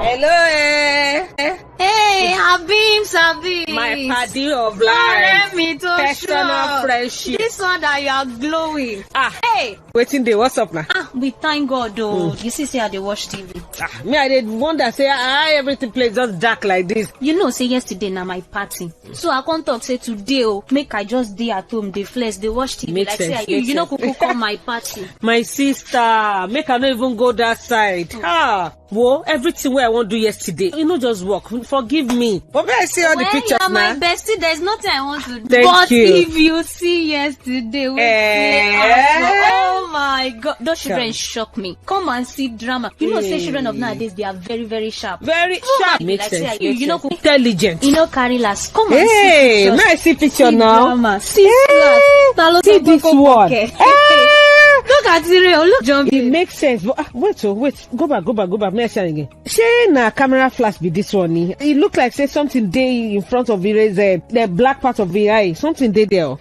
Hello, Hey, Habib. my party of life. Personal friendship. This one that you are glowing. Hey. Waiting day, what's up now? We thank God though. You see how they watch TV. Me, I did wonder, say, everything plays just dark like this. You know, say yesterday na my party. So I can't talk, say today, make I just day at home, they flex, they watch TV. Make like sense, say, you know, Kuku come my party. My sister, make I not even go that side. Whoa, everything where I want to do yesterday, you know, just work. Forgive me. But may I see all the pictures you are now? my bestie, there's nothing I want to do. Thank you. If you see yesterday, oh my God, those children shock me. Come and see drama. You know, say children of nowadays, they are very, very sharp. Very sharp. Makes like, sense. You know, intelligent. You know, carry last. Come and see Hey, may I see picture now? Drama. See this one. Look at it, look, John. It makes sense, but wait, go back. May I say again? Say na camera flash be this one. It look like say something day in front of it, the black part of the eye. Something day there.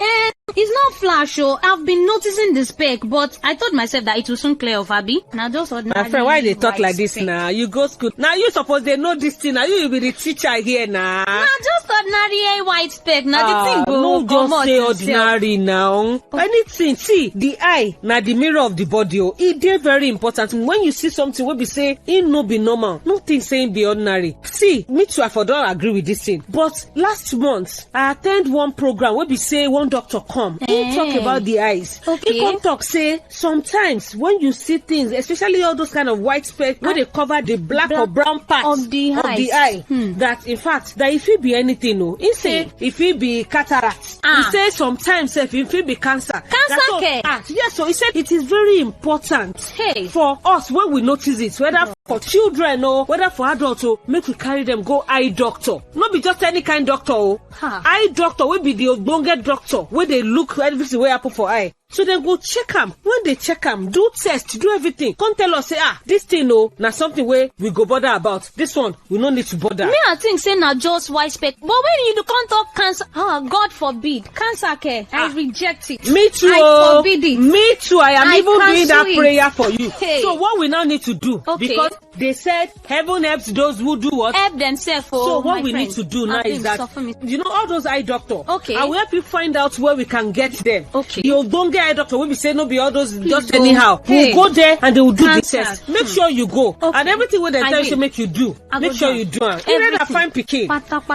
It's not flash, oh. I've been noticing the speck, but I told myself that it will soon clear off, Abby. Now just ordinary. My friend, why they talk like this now? You go school. Now you suppose they know this thing. Now you be the teacher here now. Nah, just ordinary white speck. Now the thing go no, just say ordinary now. Anything. See, the eye, now the mirror of the body. Oh, it is very important. When you see something, we be say it no be normal. Nothing saying be ordinary. See, me too. I for don't agree with this thing. But last month, I attend one program where be say one doctor come. He talk about the eyes. Okay. He come talk say sometimes when you see things, especially all those kind of white specks where they cover the black or brown part of the eye, that in fact that if it be anything, no, he say if it be cataract, he say sometimes if it be cancer. Yes, so he said it is very important for us when we notice it, whether for children or whether for adults, make we carry them go eye doctor. Not be just any kind doctor. Eye doctor will be the ogbonge doctor where they look everything wey happen for eye. So they go check am. When they check am, do test, do everything. Come tell us, say, this thing, na something where we go bother about. This one, we no need to bother. Me, I think, say, na just white speck. But when you can't talk cancer, God forbid, cancer care, I reject it. Me too. I forbid it. Me too. I am even doing that prayer for you. Hey. So what we now need to do, because they said heaven helps those who do what? Help themselves. So what we need to do now is that, you know, all those eye doctors. I will help you find out where we can get them. You don't get eye doctor will be saying no be all those just anyhow. We'll go there and they will do the test. Make sure you go. And everything what they tell you to make you do. Make sure you do it. Even that fine pikin.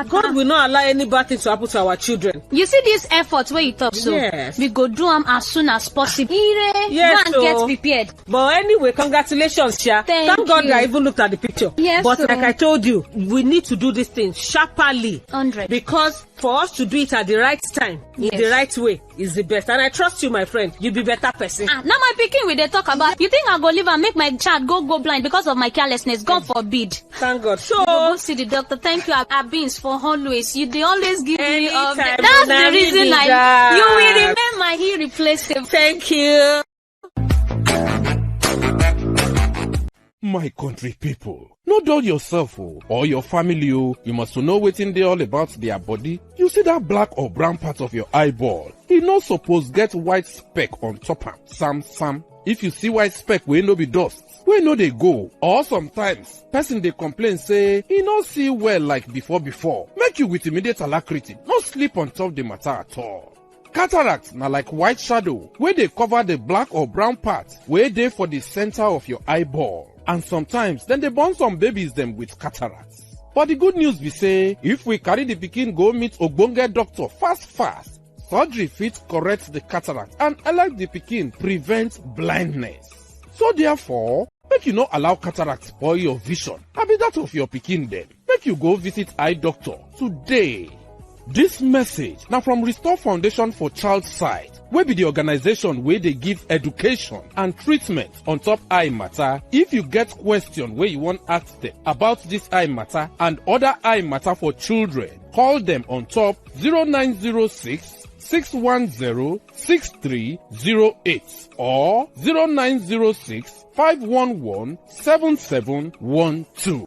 God will not allow any bad things to happen to our children. You see this effort where you talk so we go do them as soon as possible. Yes, and get prepared. But anyway, congratulations, Sha. Thank God I even looked at the picture. Yes. But like I told you, we need to do this thing sharply. 100. Because for us to do it at the right time, in the right way, is the best. And I trust you, my friend. You be better person. Now my pikin we they talk about. You think I go live and make my child go blind because of my carelessness? God forbid. Thank God. So go see the doctor. Thank you, Abins, for always. They always give me up. That's the reason you will remain my irreplaceable. Thank you. My country people, no dull yourself or your family. You must know wetin dey all about their body. You see that black or brown part of your eyeball, e no suppose get white speck on top am. Sam. If you see white speck wey no be dust, wey no dey go, or sometimes person dey complain say e no see well like before, make you with immediate alacrity no sleep on top the matter at all. Cataract na like white shadow wey dey cover the black or brown part wey dey for the center of your eyeball. And sometimes dem dey born some babies dem with cataracts. But the good news be say if we carry the pikin go meet ogbonge doctor fast, surgery fit correct the cataract and allow the pikin prevent blindness. So therefore, make you no allow cataract spoil your vision, abi that of your pikin dem. Make you go visit eye doctor today. This message now from Restore Foundation for Child Sight, wey be the organization where they give education and treatment on top eye matter. If you get question where you want ask them about this eye matter and other eye matter for children, call them on top 0906 610 6308 or 0906 511 7712.